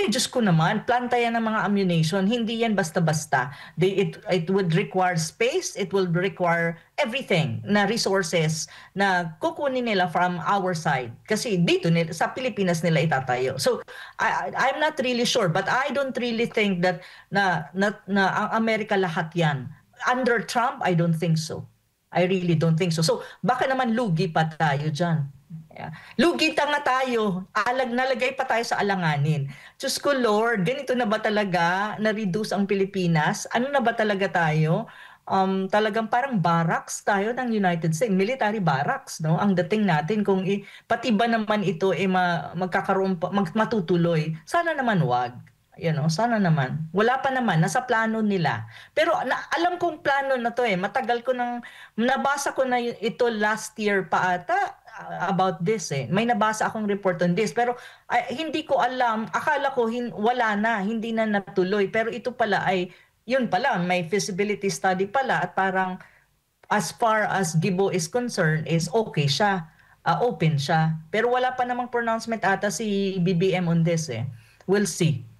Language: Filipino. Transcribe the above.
Diyos ko naman, planta yan ng mga ammunition. Hindi yan basta-basta. It would require space, it will require everything na resources na kukunin nila from our side. Kasi dito nila, sa Pilipinas nila itatayo. So, I'm not really sure, but I don't really think that na ang Amerika lahat yan. Under Trump, I don't think so. I really don't think so. So, baka naman lugi pa tayo dyan. Yeah. Lugi nga tayo, nalagay pa tayo sa alanganin. Diyos ko Lord, ganito na ba talaga na-reduce ang Pilipinas? Ano na ba talaga tayo? Talagang parang barracks tayo ng United States, military barracks, no? Ang dating natin kung pati ba naman ito magkakaroon matutuloy. Sana naman wag. Sana naman. Wala pa naman, nasa plano nila. Pero alam kong plano na to matagal ko nabasa ko na ito last year pa ata about this May nabasa akong report on this. Pero hindi ko alam, akala ko wala na, hindi na natuloy. Pero ito pala yun pala, may feasibility study pala at parang as far as Gibo is concerned is okay siya, open siya. Pero wala pa namang pronouncement ata si BBM on this We'll see.